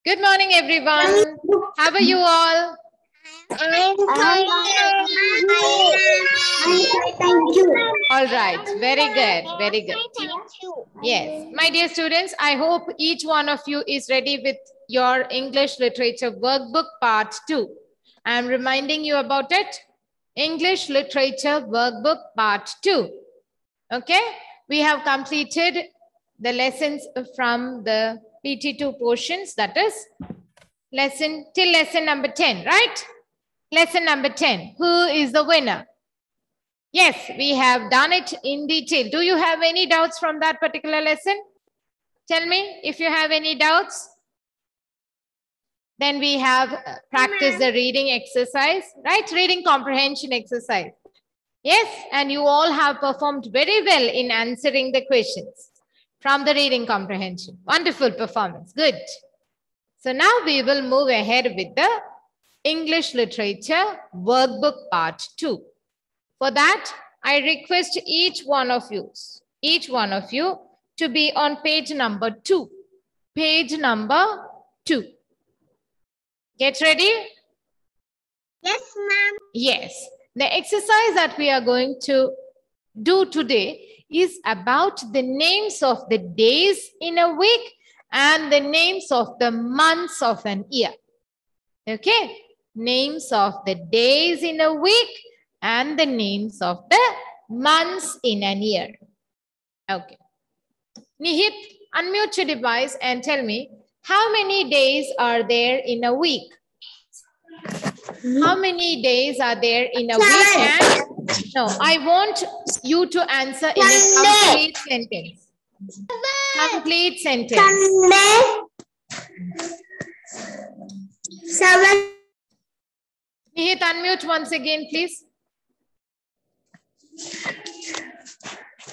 Good morning, everyone. How are you all? I'm fine. Thank you. All right. Very good. Very good. Yes. My dear students, I hope each one of you is ready with your English Literature Workbook Part 2. I'm reminding you about it. English Literature Workbook Part 2. Okay. We have completed the lessons from the PT2 portions, that is lesson number 10, right? Lesson number 10. Who is the winner? Yes, we have done it in detail. Do you have any doubts from that particular lesson? Tell me if you have any doubts. Then we have practiced the reading exercise, right? Reading comprehension exercise. Yes, and you all have performed very well in answering the questions from the reading comprehension. Wonderful performance. Good. So now we will move ahead with the English Literature Workbook Part 2. For that, I request each one of you to be on page number 2. Page number 2. Get ready? Yes, ma'am. Yes. The exercise that we are going to do today is about the names of the days in a week and the names of the months of an year. Okay? Names of the days in a week and the names of the months in an year. Okay. Nihit, unmute your device and tell me, how many days are there in a week? How many days are there in a week? And no, I want you to answer in a complete sentence. Complete sentence. Sunday. 7. Nihit, unmute once again, please.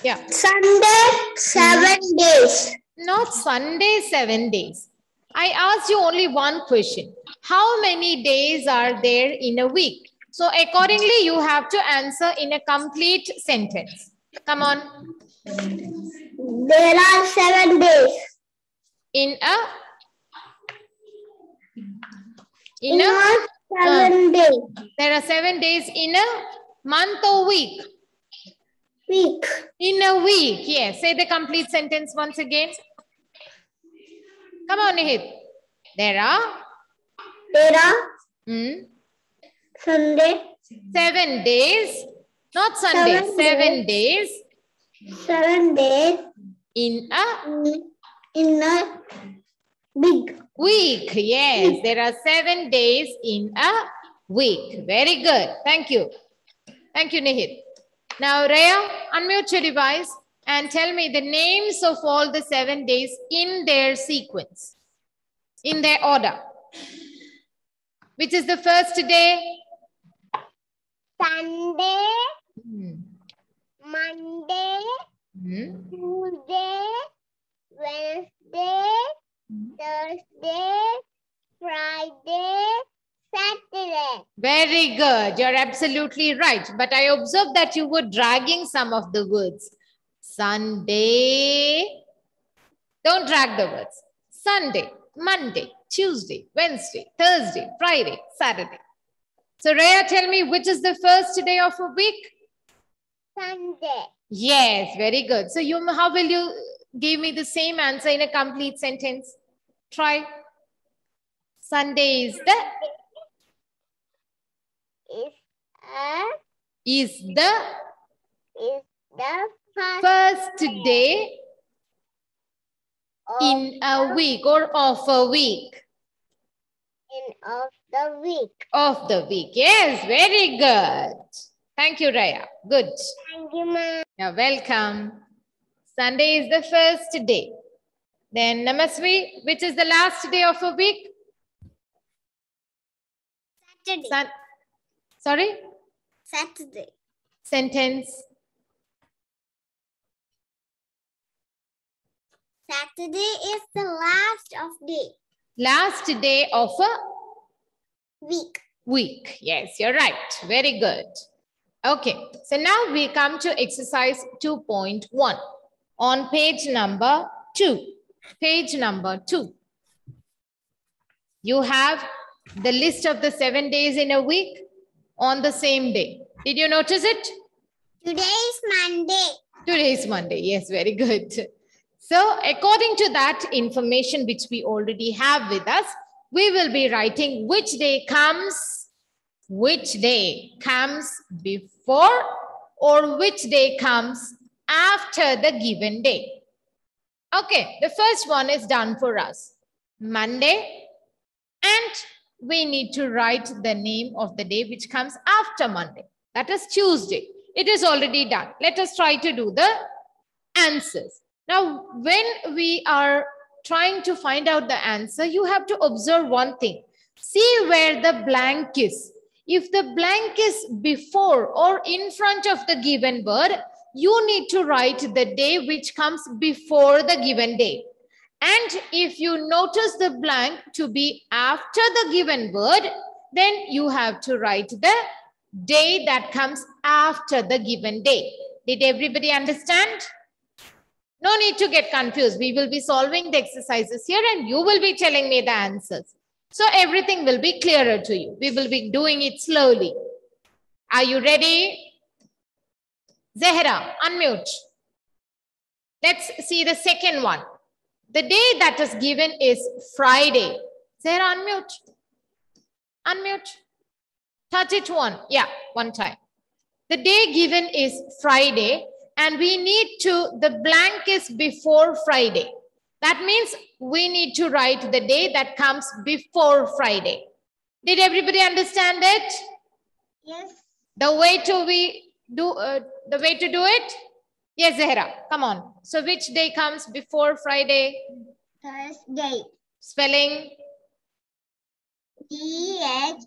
Yeah. Sunday, 7 days. Not Sunday, 7 days. I asked you only one question. How many days are there in a week? So accordingly, you have to answer in a complete sentence. Come on. There are 7 days. In a 7 days. There are 7 days in a month or week? Week. In a week, yes. Say the complete sentence once again. Come on, Nihit. There are Sunday. 7 days. Not Sunday. 7 days. 7 days. In a big week. Yes, there are 7 days in a week. Very good. Thank you. Thank you, Nihit. Now, Rhea, unmute your device and tell me the names of all the 7 days in their sequence, in their order. Which is the first day? Sunday, Monday, Tuesday, Wednesday, Thursday, Friday, Saturday. Very good. You're absolutely right. But I observed that you were dragging some of the words. Sunday. Don't drag the words. Sunday, Monday, Tuesday, Wednesday, Thursday, Friday, Saturday. So Rhea, tell me, which is the first day of a week? Sunday. Yes, very good. So how will you give me the same answer in a complete sentence? Try. Sunday is the first day in a week or of a week. Of the week. Of the week. Yes, very good. Thank you, Raya. Good. Thank you, ma'am. You're welcome. Sunday is the first day. Then Namasvi, which is the last day of a week? Saturday. Sorry? Saturday. Sentence. Saturday is the last of day. Last day of a week. Week. Yes, you're right. Very good. Okay. So now we come to exercise 2.1 on page number 2. Page number 2. You have the list of the 7 days in a week on the same day. Did you notice it? Today is Monday. Today is Monday. Yes, very good. So according to that information which we already have with us, we will be writing which day comes before or which day comes after the given day. Okay, the first one is done for us. Monday, and we need to write the name of the day which comes after Monday. That is Tuesday. It is already done. Let us try to do the answers. Now, when we are trying to find out the answer, you have to observe one thing. See where the blank is. If the blank is before or in front of the given word, you need to write the day which comes before the given day. And if you notice the blank to be after the given word, then you have to write the day that comes after the given day. Did everybody understand? No need to get confused. We will be solving the exercises here and you will be telling me the answers. So everything will be clearer to you. We will be doing it slowly. Are you ready? Zehra, unmute. Let's see the second one. The day that is given is Friday. Zehra, unmute. Unmute. 31. Yeah, one time. The day given is Friday and we need to, the blank is before Friday. That means we need to write the day that comes before Friday. Did everybody understand it? Yes. The way to do it? Yes, Zehra, come on. So which day comes before Friday? Thursday. Spelling? Thursday.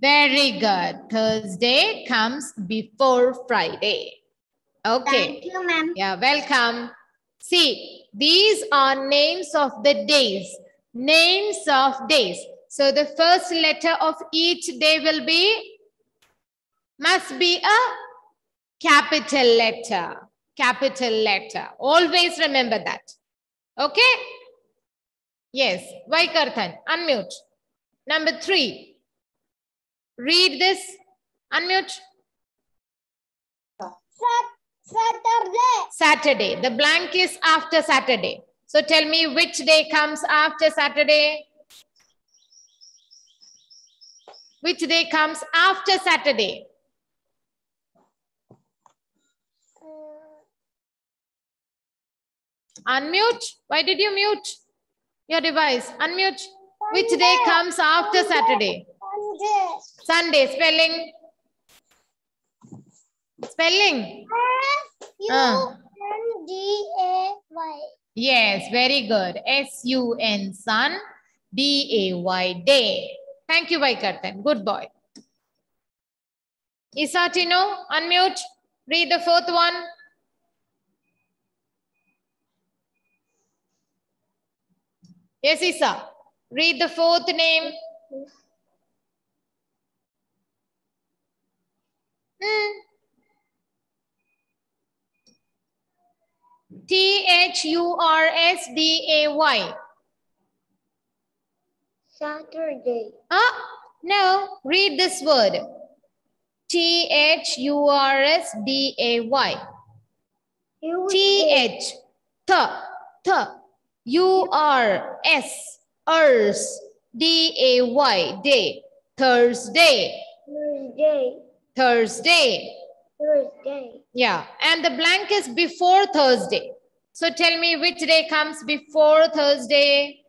Very good. Thursday comes before Friday. Okay. Thank you, ma'am. Yeah, welcome. See, these are names of the days. Names of days. So the first letter of each day must be a capital letter. Capital letter. Always remember that. Okay? Yes. Vaikarthan, unmute. Number 3. Read this. Unmute. Saturday. The blank is after Saturday. So tell me which day comes after Saturday? Which day comes after Saturday? Unmute. Why did you mute your device? Unmute. Which day comes after Saturday? Sunday. Spelling. Spelling. S-U-N-D-A-Y. Yes, very good. S-U-N, sun. D-A-Y, day. Thank you, Vaikarthan. Good boy. Isatino, unmute. Read the 4th one. Yes, Isa. Read the 4th name. Thursday. Saturday. No. Read this word. Thursday. Th. U-R-S. Urs. D-A-Y. Day. Thursday. Thursday. Yeah. And the blank is before Thursday. So tell me which day comes before Thursday?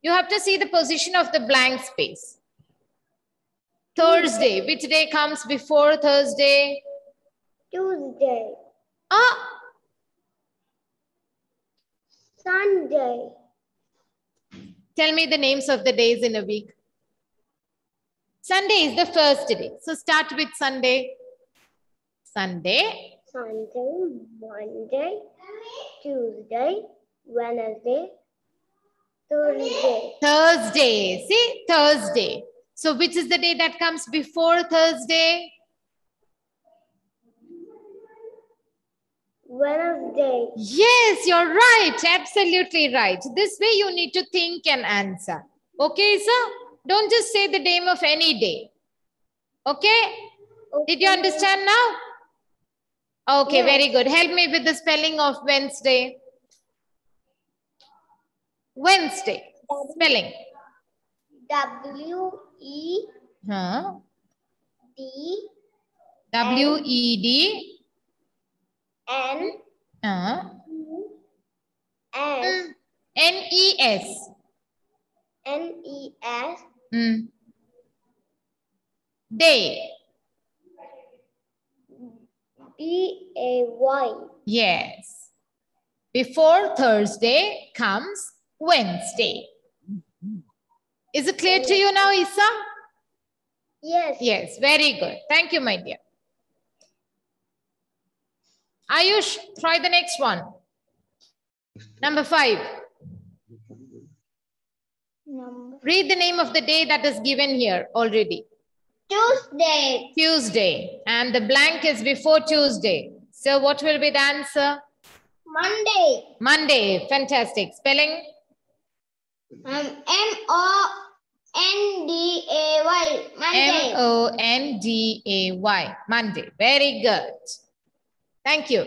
You have to see the position of the blank space. Thursday. Which day comes before Thursday? Tuesday. Sunday. Tell me the names of the days in a week. Sunday is the first day. So start with Sunday. Sunday. Sunday, Monday, Tuesday, Wednesday, Thursday. Thursday. See, Thursday. So which is the day that comes before Thursday? Wednesday. Yes, you're right. Absolutely right. This way you need to think and answer. Okay, sir? Don't just say the name of any day. Okay? Did you understand now? Okay, Yes. very good. Help me with the spelling of Wednesday. Wednesday. Spelling. W-E-D. Huh? W-E-D. N. S. N-E-S. N-E-S. Day. D-A-Y. Yes. Before Thursday comes Wednesday. Is it clear to you now, Isa? Yes. Yes, very good. Thank you, my dear. Ayush, try the next one. Number 5. Read the name of the day that is given here already. Tuesday. Tuesday. And the blank is before Tuesday. So what will be the answer? Monday. Monday. Fantastic. Spelling? M-O-N-D-A-Y. Monday. M-O-N-D-A-Y. Monday. Very good. Thank you.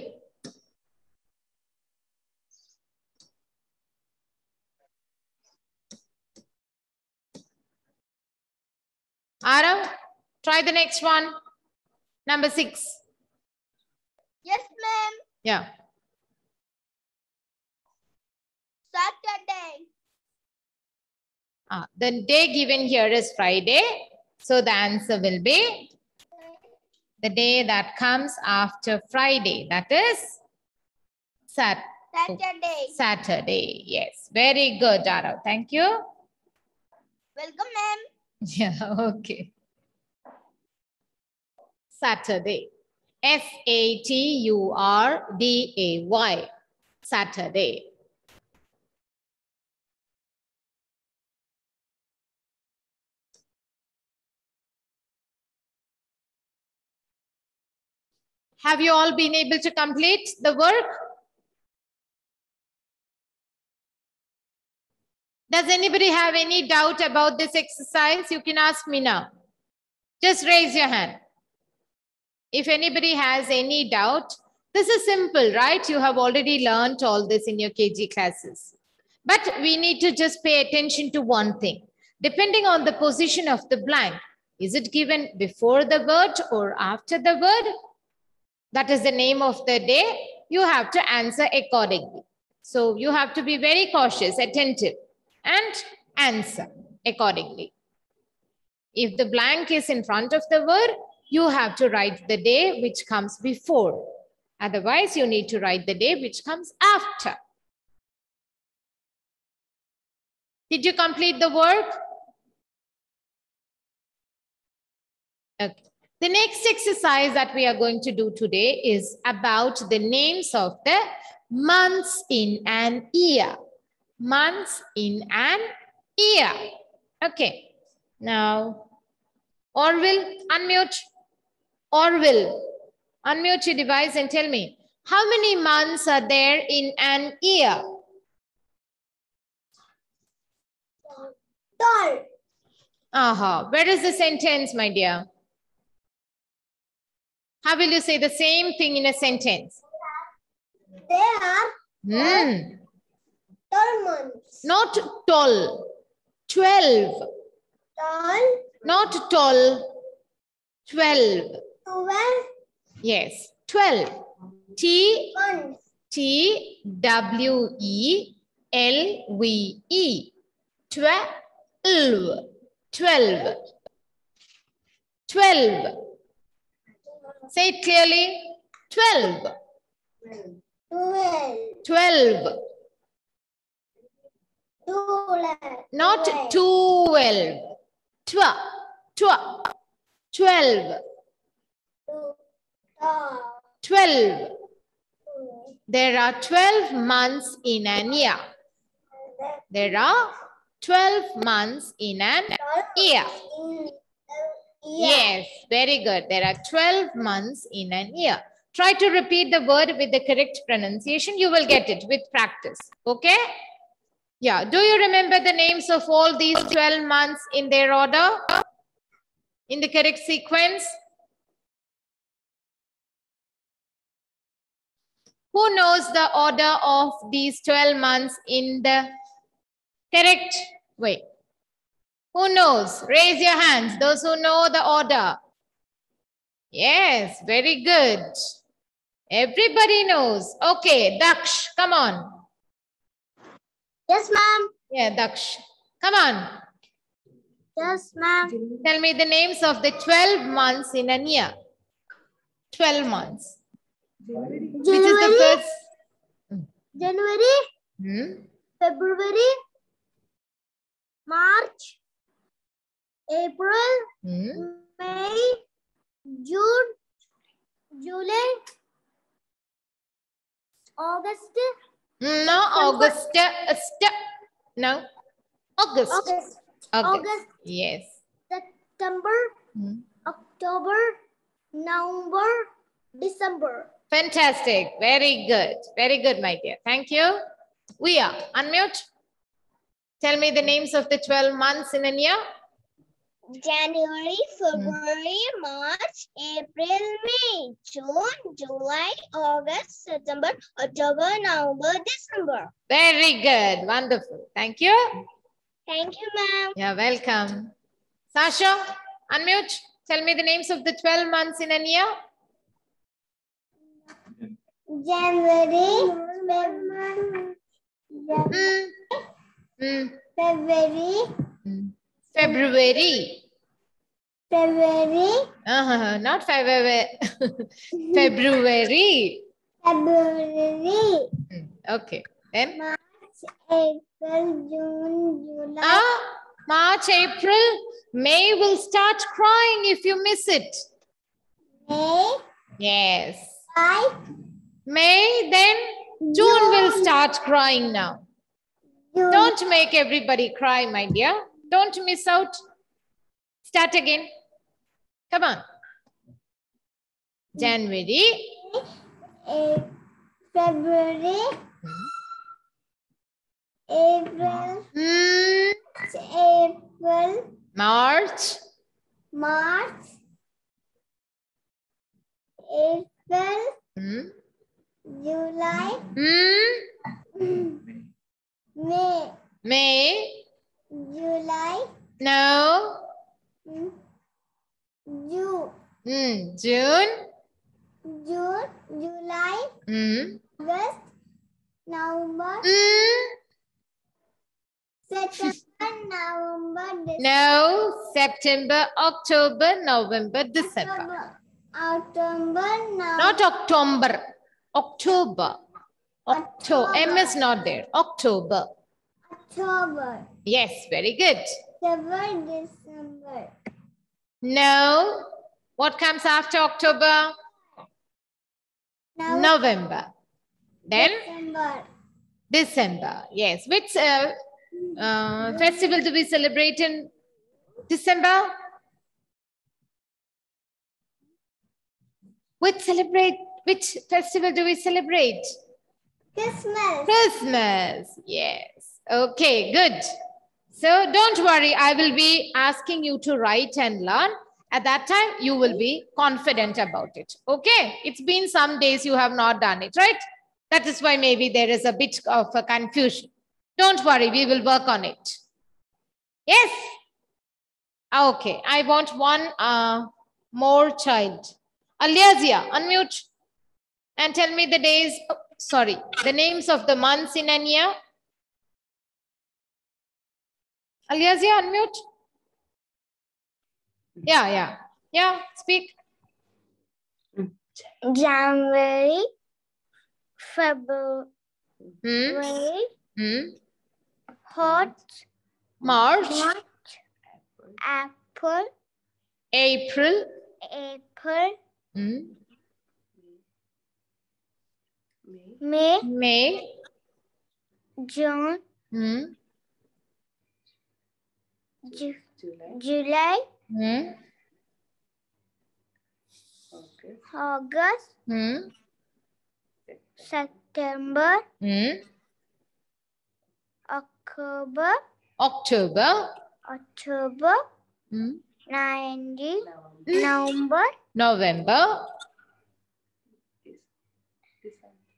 Arav, try the next one. Number 6. Yes, ma'am. Yeah. Saturday. The day given here is Friday. So the answer will be the day that comes after Friday. That is Saturday. Saturday. Yes. Very good, Arav. Thank you. Welcome, ma'am. Yeah, okay. Saturday. S-A-T-U-R-D-A-Y. Saturday. Have you all been able to complete the work? Does anybody have any doubt about this exercise? You can ask me now. Just raise your hand. If anybody has any doubt, this is simple, right? You have already learned all this in your KG classes. But we need to just pay attention to one thing. Depending on the position of the blank, is it given before the word or after the word? That is the name of the day. You have to answer accordingly. So you have to be very cautious, attentive, and answer accordingly. If the blank is in front of the word, you have to write the day which comes before. Otherwise, you need to write the day which comes after. Did you complete the work? Okay. The next exercise that we are going to do today is about the names of the months in an year. Months in an year. Okay. Now, Orville, unmute. Orville, unmute your device and tell me, how many months are there in an year? 12. Where is the sentence, my dear? How will you say the same thing in a sentence? There are 12 months. Not tall. 12. 12. Not tall. 12. 12 Yes. 12. months. T-W-E-L-V-E. 12. 12. 12. Say it clearly. 12. 12. 12. 12. Not 12. 12. 12. 12. There are 12 months in an year. There are 12 months in an year. Yes, very good. There are 12 months in an year. Try to repeat the word with the correct pronunciation. You will get it with practice. Okay? Yeah. Do you remember the names of all these 12 months in their order? In the correct sequence? Who knows the order of these 12 months in the correct way? Who knows? Raise your hands. Those who know the order. Yes, very good. Everybody knows. Okay, Daksh, come on. Yes, ma'am. Yeah, Daksh. Come on. Yes, ma'am. Tell me the names of the 12 months in a year. 12 months. Which is the first? January, February, March, April, May, June, July, August. No, August. No, August. August. Yes. September, October, November, December. Fantastic. Very good. Very good, my dear. Thank you. We are. Unmute. Tell me the names of the 12 months in a year. January, February, March, April, May, June, July, August, September, October, November, December. Very good. Wonderful. Thank you. Thank you, ma'am. You're welcome. Sasha, unmute. Tell me the names of the 12 months in a year. January, February, February. February, Not February. February. February, Okay. Then March, April, June, July. March, April. May will start crying if you miss it. May. Yes. May. Then June will start crying now. June. Don't make everybody cry, my dear. Don't miss out. Start again. Come on. January. February. April. April. March. March. April. July. May. July. No. June. June. July. August. November. September. November. December. No. September, October, November, December. October. Not October. October. M is not there. October. October. Yes, very good. December. No. What comes after October? November. Then? December. Yes. Which festival do we celebrate in December? Which festival do we celebrate? Christmas. Christmas. Yes. Okay, good. So don't worry. I will be asking you to write and learn. At that time, you will be confident about it. Okay. It's been some days you have not done it, right? That is why maybe there is a bit of a confusion. Don't worry. We will work on it. Yes. Okay. I want one more child. Aliazia, unmute. And tell me the days, the names of the months in a year. Aliazia, unmute. Yeah, speak. January, February, March, April, May, June, July, August, September, October, November,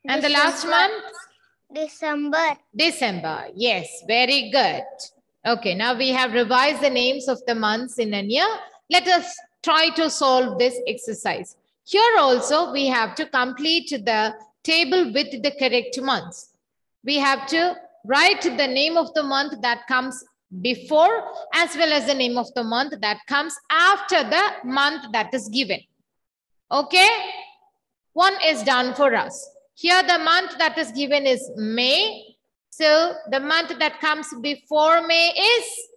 and the last month? December. Yes, very good. Okay, now we have revised the names of the months in a year. Let us try to solve this exercise. Here also, we have to complete the table with the correct months. We have to write the name of the month that comes before as well as the name of the month that comes after the month that is given. Okay? One is done for us. Here the month that is given is May. So the month that comes before May is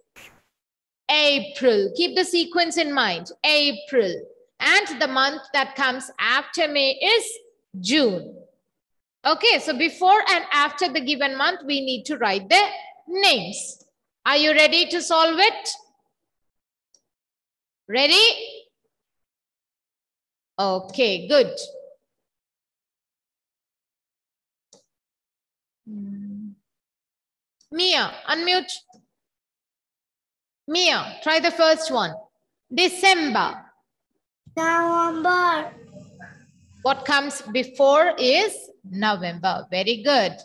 April. Keep the sequence in mind. April. And the month that comes after May is June. Okay, so before and after the given month, we need to write the names. Are you ready to solve it? Ready? Okay, good. Mia, unmute. Mia, try the first one. December. November. What comes before is November. Very good.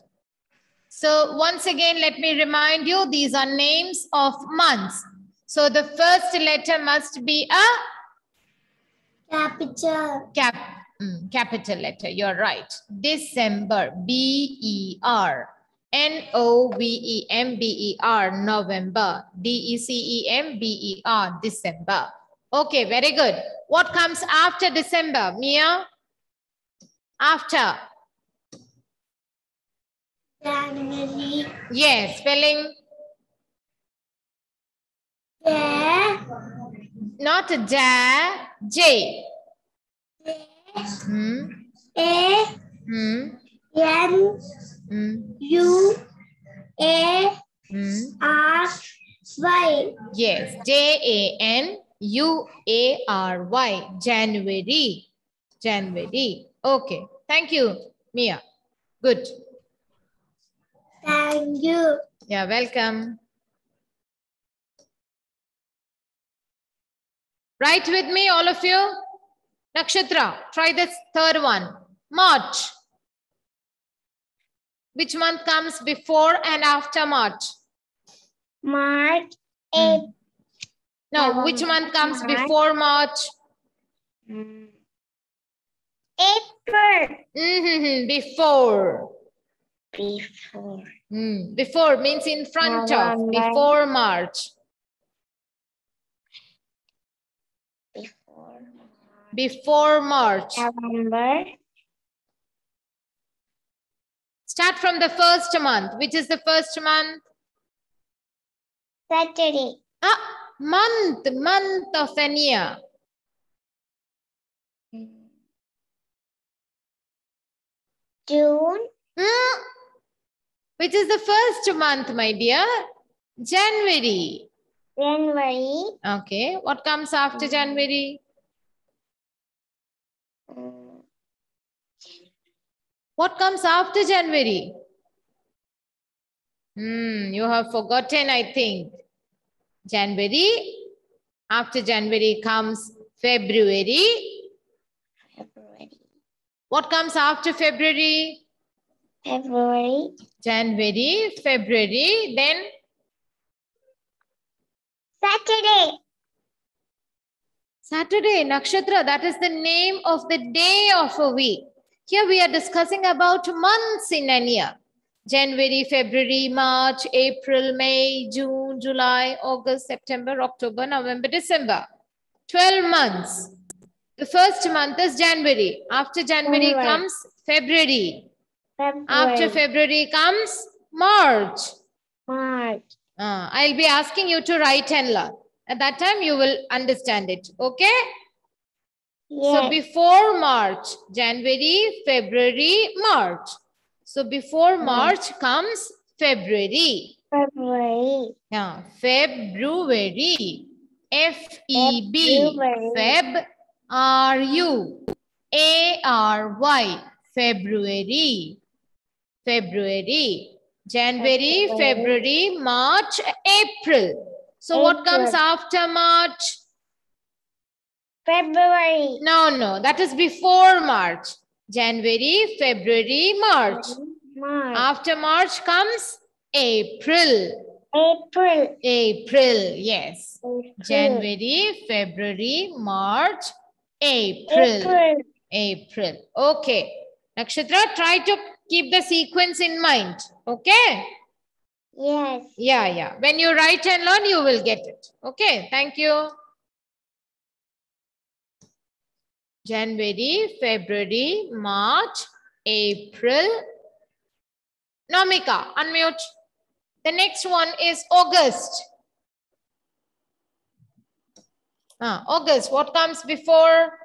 So once again, let me remind you, these are names of months. So the first letter must be a capital letter. You're right. December, B-E-R. November, November, December, December. Okay, very good. What comes after December, Mia? After? January. Yes, spelling? Not da, J. January. Yes, January. January. January. Okay. Thank you, Mia. Good. Thank you. You're welcome. Write with me, all of you. Nakshatra, try this third one. March. Which month comes before and after March? March. No, which month comes before March? April. Before. Before. Before means in front of. Before March. Before March. November. Start from the first month. Which is the first month? Saturday. Month of an year. June. Which is the first month, my dear? January. January. Okay. What comes after January? What comes after January? You have forgotten, I think. January. After January comes February. What comes after February? February. January, February, then? Saturday. Saturday, Nakshatra, that is the name of the day of a week. Here we are discussing about months in a year. January, February, March, April, May, June, July, August, September, October, November, December. 12 months. The first month is January. After January comes February. After February comes March. I'll be asking you to write and learn. At that time, you will understand it. Okay? Yes. So before March, January, February, March. So before March comes February. Yeah, February. F-E-B. Feb. R-U. A-R-Y. February. February. January, February, March, April. So what comes after March? February. No, that is before March. January, February, March. After March comes April. April, yes. January, February, March, April. Okay. Nakshatra, try to keep the sequence in mind. Okay? Yes. Yeah. When you write and learn, you will get it. Okay, thank you. January, February, March, April. Namika, unmute. The next one is August. August, what comes before?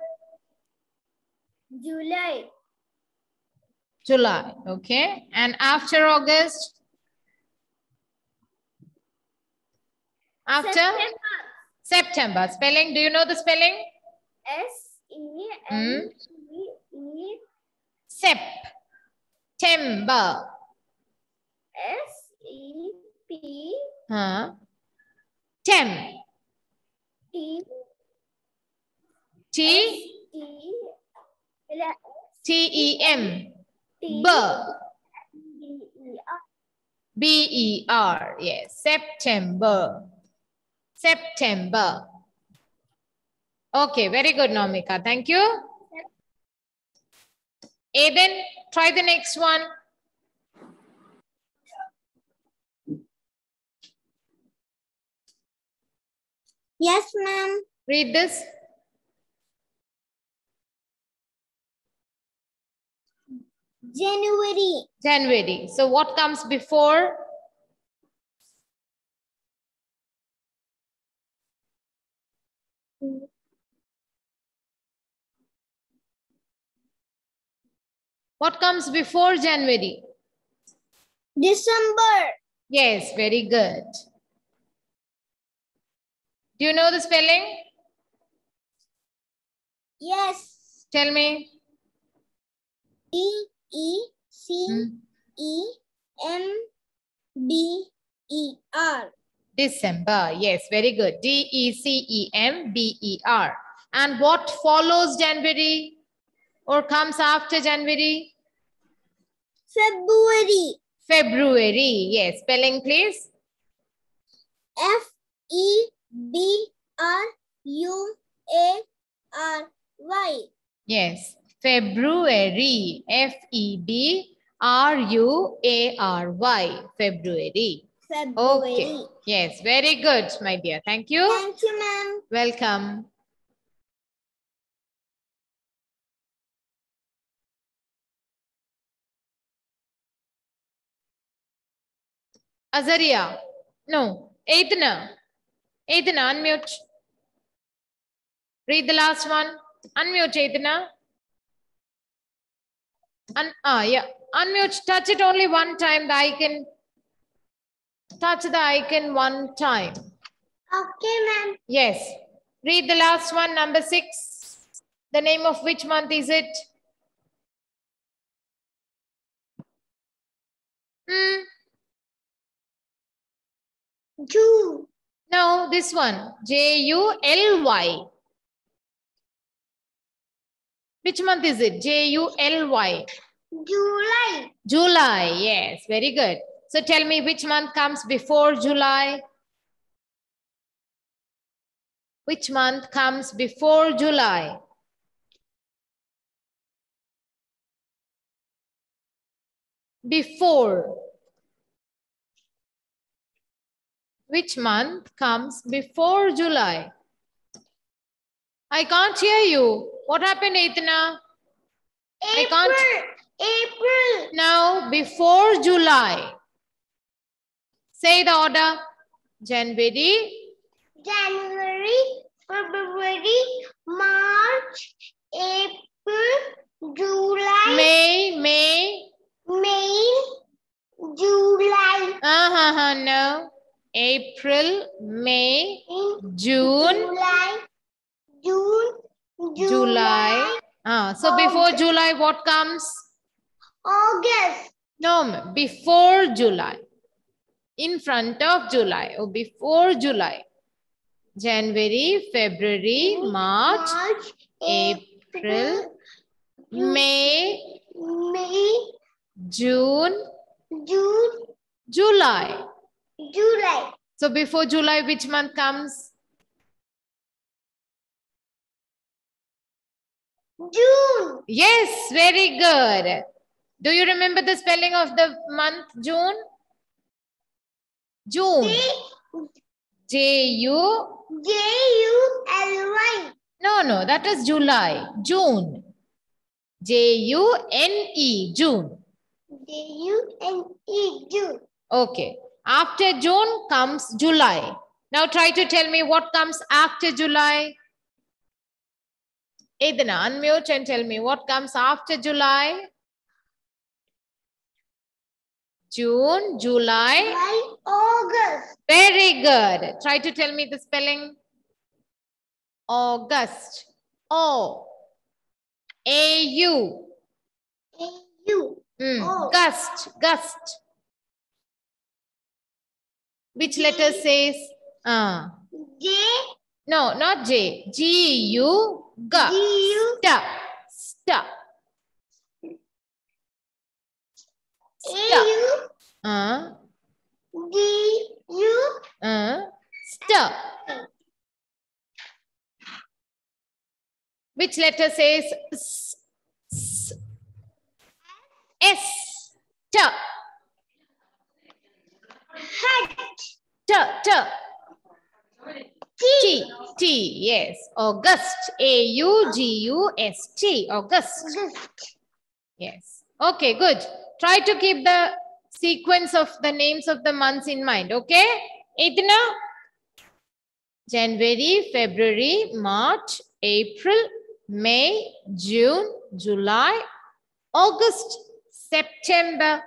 July. July, okay. And after August? After? September. Spelling, do you know the spelling? S-E-N-T-E. September. S-E-P. Tem. T. T-E-M. B-E-R. Yes. September. September. Okay, very good, Namika. Thank you. Aiden, try the next one. Yes, ma'am. Read this. January. January. So what comes before? What comes before January? December. Yes, very good. Do you know the spelling? Yes. Tell me. D-E-C-E-M-B-E-R. December. Yes, very good. D-E-C-E-M-B-E-R. And what follows January or comes after January? February. February. Yes, spelling please. F-E-B-R-U-A-R-Y. Yes, February. F-E-B-R-U-A-R-Y. February. Okay. Yes, very good, my dear. Thank you. Thank you, ma'am. Welcome. Azaria. No. Aidna. Aidna, unmute. Read the last one. Unmute, Aidna. Yeah. Unmute. Touch it only one time. The icon. Touch the icon one time. Okay, ma'am. Yes. Read the last one, number 6. The name of which month is it? June. No, this one. J-U-L-Y. Which month is it? J-U-L-Y. July. July. Yes, very good. So tell me which month comes before July? Which month comes before July? Before. Which month comes before July? I can't hear you. What happened, Aitana? I can't. April. No, before July. Say the order. January. February, March, April, July. May. July. No. April, May, June. July. So before July, what comes? August. No, before July. In front of July or before July. January, February, March, April, May, June, July. So before July, which month comes? June. Yes, very good. Do you remember the spelling of the month June? June. J-U-L-Y. No, that is July. June. J-U-N-E, June. J-U-N-E, June. Okay. After June comes July. Now try to tell me what comes after July. Edna, unmute and tell me what comes after July. June, July. August. Very good. Try to tell me the spelling. August. O. A-U. A-U. Gust. Gust. Which letter says? J. No, not J. G-U. G. G-U. St. A-U. D-U. St. Which letter says S? S. T. T. Yes. August. A-U-G-U-S-T. August. Yes. Okay, good. Try to keep the sequence of the names of the months in mind. Okay? Edna? January, February, March, April, May, June, July, August, September,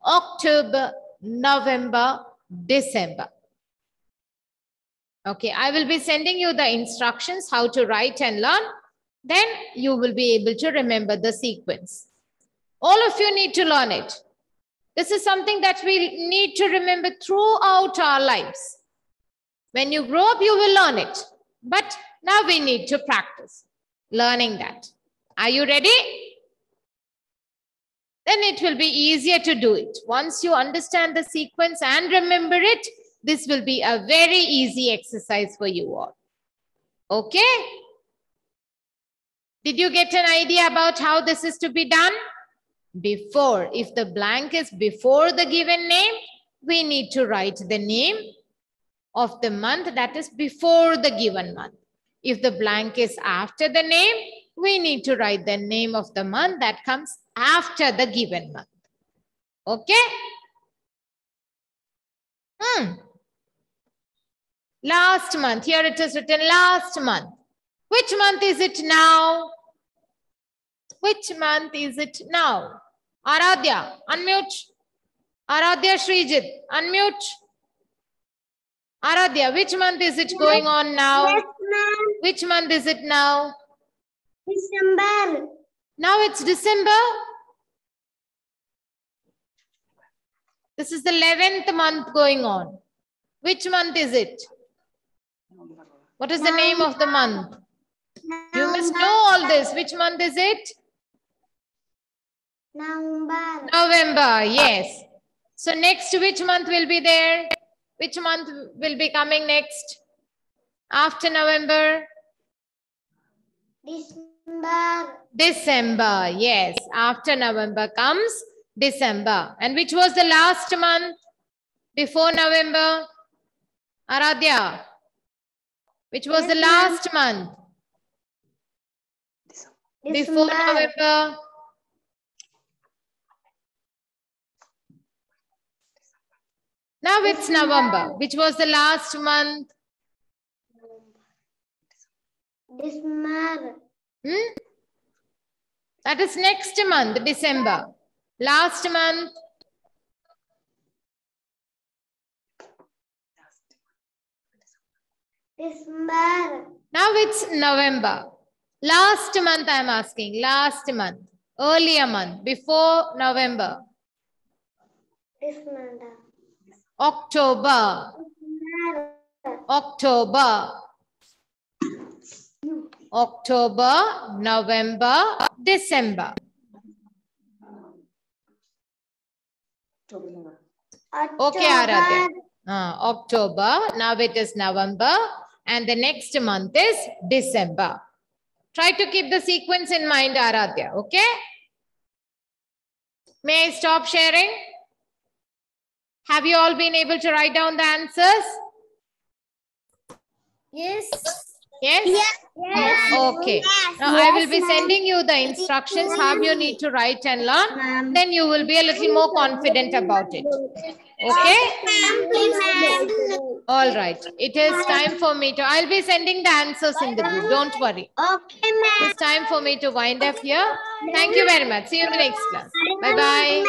October, November, December. Okay, I will be sending you the instructions how to write and learn. Then you will be able to remember the sequence. All of you need to learn it. This is something that we need to remember throughout our lives. When you grow up, you will learn it. But now we need to practice learning that. Are you ready? Then it will be easier to do it. Once you understand the sequence and remember it, this will be a very easy exercise for you all. Okay? Did you get an idea about how this is to be done? Before, if the blank is before the given name, we need to write the name of the month that is before the given month. If the blank is after the name, we need to write the name of the month that comes after the given month. Okay? Last month. Here it is written last month. Which month is it now? Which month is it now? Aradhya, unmute. Aradhya Srijit, unmute. Aradhya, which month is it going on now? Yes, ma'am. Which month is it now? December. Now it's December. This is the 11th month going on. Which month is it? What is the name of the month? You must know all this. Which month is it? November. November, yes. So next, which month will be there? Which month will be coming next? After November? December. December, yes. After November comes December. And which was the last month before November? Aradhya, which was the last month before November? Now it's November. Which was the last month? December. That is next month, December. Last month? December. Now it's November. Last month I am asking. Last month. Earlier month. Before November. This month. October. October. October, November, December. Okay, Aradhya. October. Now it is November. And the next month is December. Try to keep the sequence in mind, Aradhya. Okay? May I stop sharing? Have you all been able to write down the answers? Yes. Yes? Yes. Okay. Yes. Now I will be sending you the instructions how you need to write and learn. Then you will be a little more confident about it. Okay? All right. It is time for me to, I'll be sending the answers in the group. Don't worry. Okay, ma'am. It's time for me to wind up here. Thank you very much. See you in the next class. Bye-bye.